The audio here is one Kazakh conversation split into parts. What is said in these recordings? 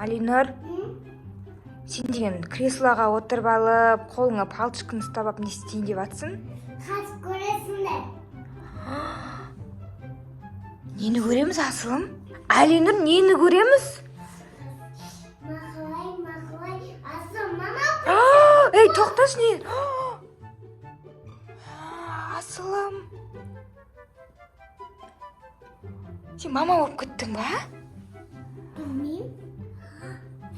Алинур, сен деген креслоға отырып алып, қолыңа палтышканы ұстап алып, не істейін деп атсың? Қазір көресіңдер. Нені көреміз, асылым? Алинур, нені көреміз? Мақалай, асыл, мама. Ей, тоқташы, не? Асылым. Сен мама болып кеттің ба? Білмеймін.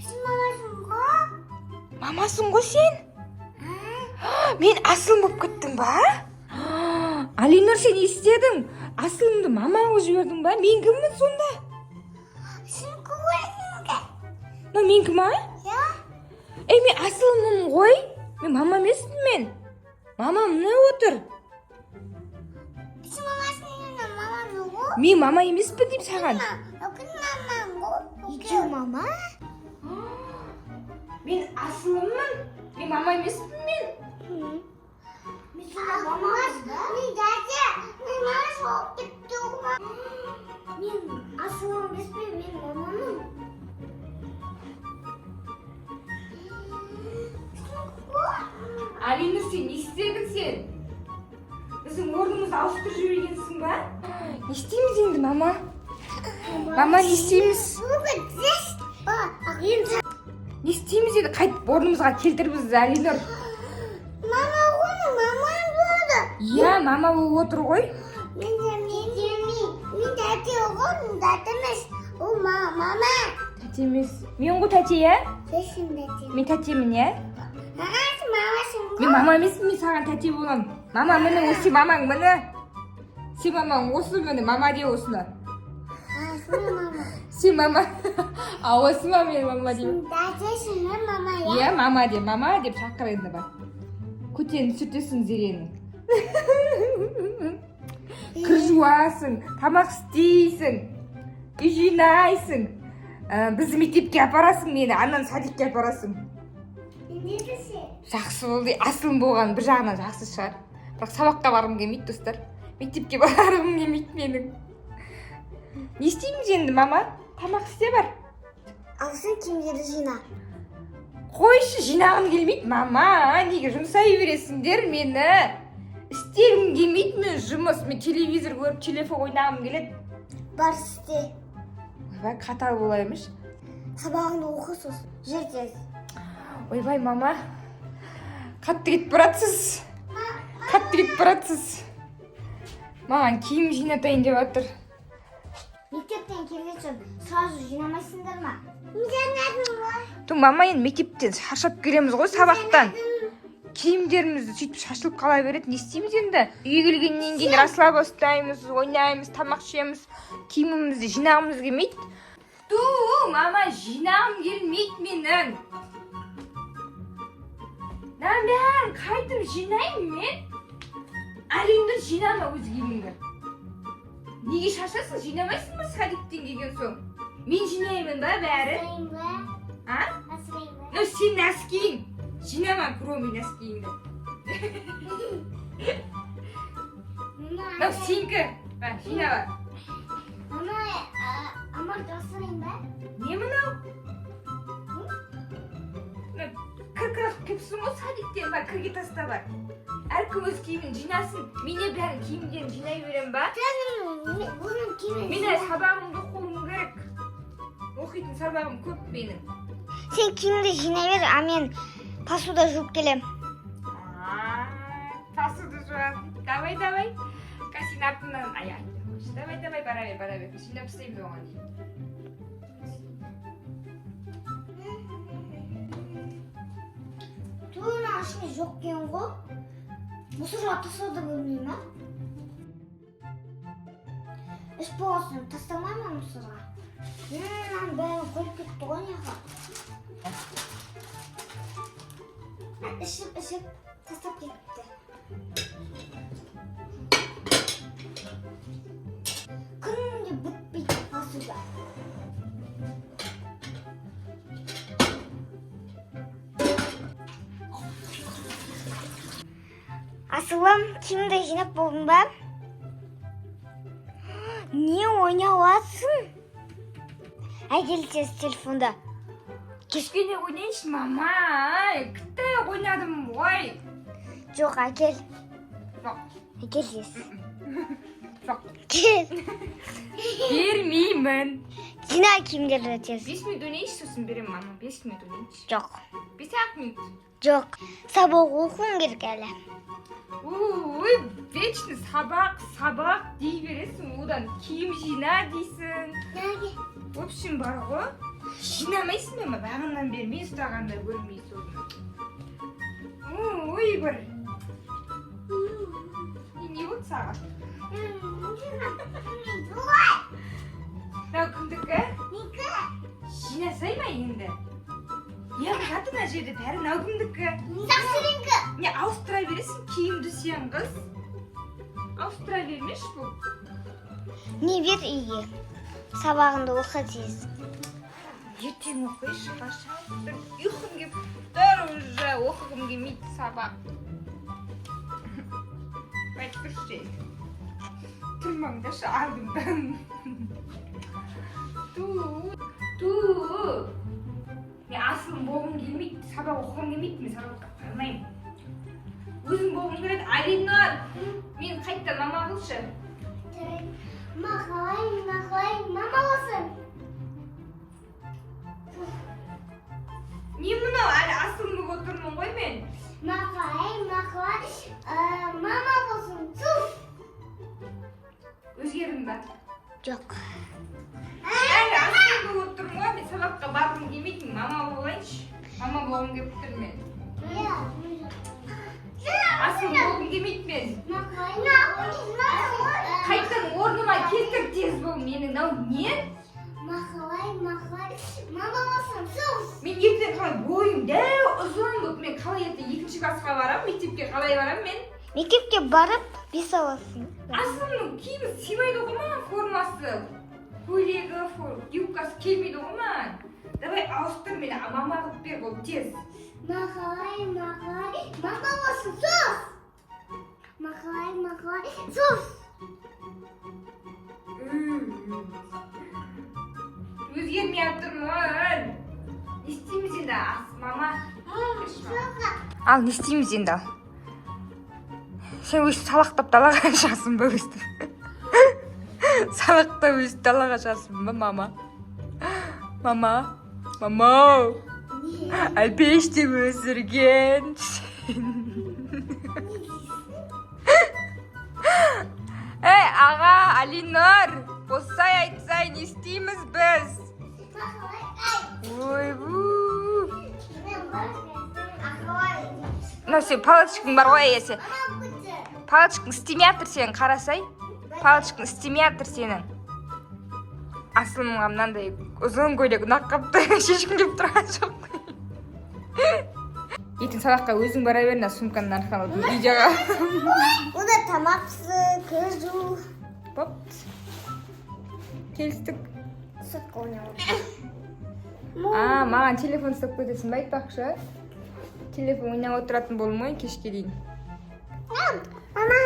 Сен мамасың ғой? Мамасың ғой сен? Мен асылым болып кеттің ба? Алинур, сен істедің. Асылымды мама қылып жібердің ба? Мен кіммін сонда? Сен көресіңдер. Мен кім, а? Я? Ей, мен асылыммын ғой. Мен мама емеспін мен. Мамам не отыр? Сен мамасың ғой, мамасың ғой? Мен мама емеспін деймін саған. Өкін мамаң ғой. Екеу мама? Мен асылыммын. Мен мама емеспін мен. Мен мамасың ба? Мен дәте. Мен мамасы болып кетті ғой. Мен асылым емеспін, мен мамамын. Алинур, сен не істедің сен? Біздің орнымызды ауыстырып жібергенсің ба? Не істейміз енді, мама? Мама, не істейміз? Не істейміз енді? Қайтып орнымызға келтір бізді, Алинур. Мама ғой, мамам болды. Иә, мама болып отыр ғой. Мен тәте ғой, мен тәте емес. Ол мама. Тәте емес. Мен ғой тәте, иә? Сен тәте. Мен тәтемін, иә? Сен мамасың ғой. Мен мама емеспін, мен саған тәте болам. Мама міне, осы мамаң міне. Сен мамаң осы міне, мама де осыны. Сен мама. Сен мама. Осы ма мен мама деймін. Тәтесің мен мама, я? Иә, мама деп шақыр енді ба. Көтеніп сүртесің зерені. Кір жуасың, тамақ істейсің, үй жинайсың. Бізді мектепке апарасың мені, анан садикке апарасың. Не десе? Жақсы болды, асылым болған бір жағынан жақсы шығар. Бірақ сабаққа барғым келмейді, достар. Мектепке барғым келмейді менің. Не істейміз енді, мама? Тамақ істе бар. Ал сен киімдерді жина. Қойшы, жинағым келмейді, мама. Неге жұмсай бересіңдер мені? Істегім келмейді мен жұмыс. Мен телевизор көріп, телефон ойнағым келеді. Бар істе. Ойбай, қатал болайымыш. Сабағыңды оқысыз. Жертес. Ойбай, мама. Қатты кетіп баратсыз. Маған киім жинатайын деп жатыр. Мектептен келген соң сразу жинамайсыңдар ма? Жинадым ғой. Мама, енді мектептен шаршап келеміз ғой, сабақтан. Киімдерімізді сөйтіп шашылып қала береді. Не істейміз енді? Үйге келгеннен кейін расслаба ұстаймыз, ойнаймыз, тамақ ішеміз. Киімімізді жинағымыз келмейді. Мама, жинағым келмейді менің. Бәрін қайтып жинаймын мен. Алинур, жинама өз киіміңді. Неге шашасың? Жинамайсың ба садиктен келген соң? Мен жинаймын ба бәрі? Асырайын ба? Асырайын ба? Сен нәскиің. Жинама, кроме нәскиіңді. Сенікі. Жинама. Мама, амарт асырайын ба? Не мынау? Кір кепсің ғой садиктен ба, кірге таста бар. Әркім өз киімін жинасын. Мене бәрін киімдерін жинай берем ба? Бұның киімін. Мене сабағымды оқуым керек. Оқитын сабағым көп менің. Сен киімді жинай бер, а мен посуда жуып келем. Посуды жуасың. Давай. Кәсен артынан аяқ. Давай, бара бер. Жинап істейміз оған дейін. Туын ашығы жоқ кен ғой. Мұсырға тастауды бөлмей ма? Іш болғасын, тастамай ма мұсырға? Бәрін қойып кетті ғой неға. Ішіп тастап кетті. Күнде бітпейді посуда. Асылым, киімді жинап болдың ба? Не ойнап жатсың? Әй, келсеңіз телефонда. Кішкене ойнайыншы, мама. Кітті ойнадым ғой. Жоқ, әкел. Жоқ. Әкел ес. Жоқ. Кел. Бермеймін. Жина киімдерді тез. 5 минут ойнайыншы, сосын берем, мама. 5 минут ойнайыншы. Жоқ. 5-ақ минут. Жоқ. Сабақ оқуым керек әлі. Ой, вечно сабақ дей бересің, одан киім жина дейсің. Неге? В общем, бар ғой. Жинамайсың ба, бағынан бері мен сұрағанда көрмейсің. Ой, бір. Не болды саған? Мынау кімдікі? Некі? Жинасай ма енді? Неғып жатыр мына жерде бәрі мынау кімдікі? Сақсырыңкі. Не ауыстыра бересің, киімді сен қыз. Ауыстыра бермеш бұл. Не бер үйге. Сабағыңды оқы тез. Ертең оқишы, қашан? Ұйқым кеп тұр уже, оқығым келмейді сабақ. Бәйт тұршы. Тұрмаңдашы алдымдан. Ту. Мен асылым болғым келмейді, сабақ оқығым келмейді, мен сабаққа бармаймын. Өзім болғым келеді, Алинар. Мен қайттан мама қылшы. Мақалай, мама болсын. Не мынау, әлі асылым болып отырмын ғой мен. Мақалай, мама болсын. Суф. Өзгердім ба? Жоқ. Әлі асылым болып отырмын ғой, мен сабаққа барғым келмейді, мама болайыншы. Мама болғым келіп тұр мен. Асылым болғым келмейді мен. Қайтадан орныма келтір тез бол, менің мынау не? Мақалай, мама болсын. Суф. Мен ертең қалай бойым дәу ұзын болып, мен қалай ертең 2-ші классқа барам, мектепке қалай барам мен? Мектепке барып, 5 аласың. Асылымның киімі сыймайды ғой маған, формасы. Көйлегі, юбкасы келмейді ғой маған. Давай ауыстыр мені, мама қылып бер бол тез. Мақалай, мама болсын. Суф. Мақалай, суф. Өзгермей жатырмын. Не істейміз енді, мама? Ал, не істейміз енді? Сен өйстіп салақтап далаға шығасың ба өйстіп? Салақтап өйстіп далаға шығасың ба, мама? Мама? Әлпештеп өсірген. Эй, аға, Алинар, босай айтсай, не істейміз біз? Ой-бу. Мынау сен палочкың бар ғой, есе. Палочкың істемей жатыр сенің, қарасай. Палочкың істемей жатыр сенің. Асылымға мынандай ұзын көйлек ұнақ қапты, шешкім кеп тұрған жоқ. Ертең сабаққа өзің бара бер, сумкаңнан арқалап видеоға. Ода тамақсы, көз жуу. Бопт. Келістік. Сотқа ойнауы. Маған телефон ұстап кетесің ба айтпақшы? Телефон ойнап отыратын болмай кешке дейін. Мама.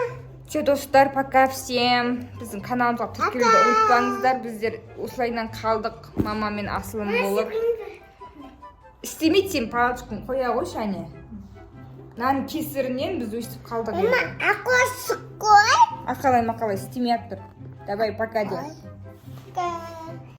Все, достар, пока всем. Біздің каналымызға тіркелуді ұмытпаңыздар. Біздер осылайынан қалдық. Мама мен асылым болып. Істемейді сен палочканы қоя қойшы, әне. Наның кесірінен біз өйстіп қалдық. Мама, ақылай сұқ қой. Ақалай-мақалай істемей жатыр. Давай, пока де.